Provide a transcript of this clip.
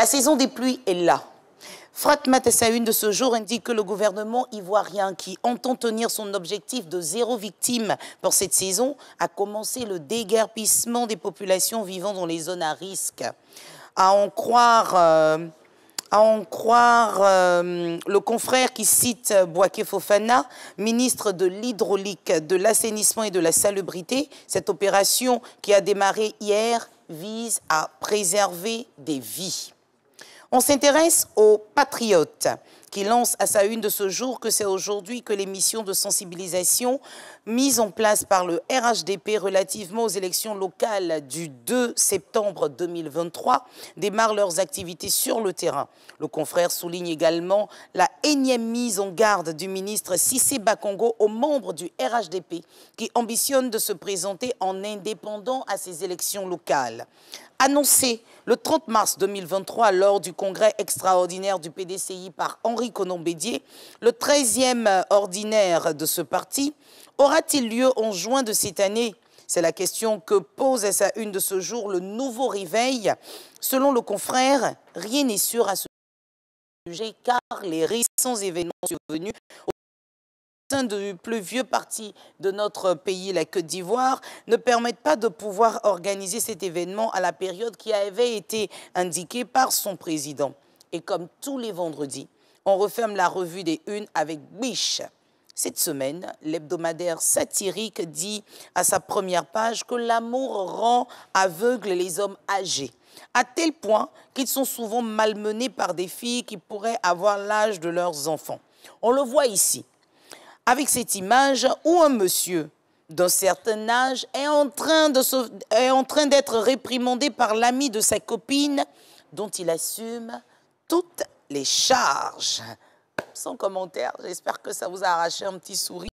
La saison des pluies est là. Fratmat à sa une de ce jour indique que le gouvernement ivoirien, qui entend tenir son objectif de 0 victime pour cette saison, a commencé le déguerpissement des populations vivant dans les zones à risque. À en croire le confrère qui cite Bouaké Fofana, ministre de l'Hydraulique, de l'Assainissement et de la Salubrité, cette opération qui a démarré hier vise à préserver des vies. On s'intéresse aux patriotes qui lancent à sa une de ce jour que c'est aujourd'hui que les missions de sensibilisation mises en place par le RHDP relativement aux élections locales du 2 septembre 2023 démarrent leurs activités sur le terrain. Le confrère souligne également la énième mise en garde du ministre Cissé Bakongo aux membres du RHDP qui ambitionnent de se présenter en indépendant à ces élections locales. Annoncé le 30 mars 2023 lors du congrès extraordinaire du PDCI par Henri Konon-Bédié, le 13e ordinaire de ce parti aura-t-il lieu en juin de cette année? C'est la question que pose à sa une de ce jour le nouveau réveil. Selon le confrère, rien n'est sûr à ce sujet car les récents événements survenus au sein du plus vieux parti de notre pays, la Côte d'Ivoire, ne permettent pas de pouvoir organiser cet événement à la période qui avait été indiquée par son président. Et comme tous les vendredis, on referme la revue des unes avec Biche. Cette semaine, l'hebdomadaire satirique dit à sa première page que l'amour rend aveugles les hommes âgés, à tel point qu'ils sont souvent malmenés par des filles qui pourraient avoir l'âge de leurs enfants. On le voit ici, avec cette image où un monsieur d'un certain âge est en train d'être réprimandé par l'ami de sa copine dont il assume toutes les charges. Sans commentaire, j'espère que ça vous a arraché un petit sourire.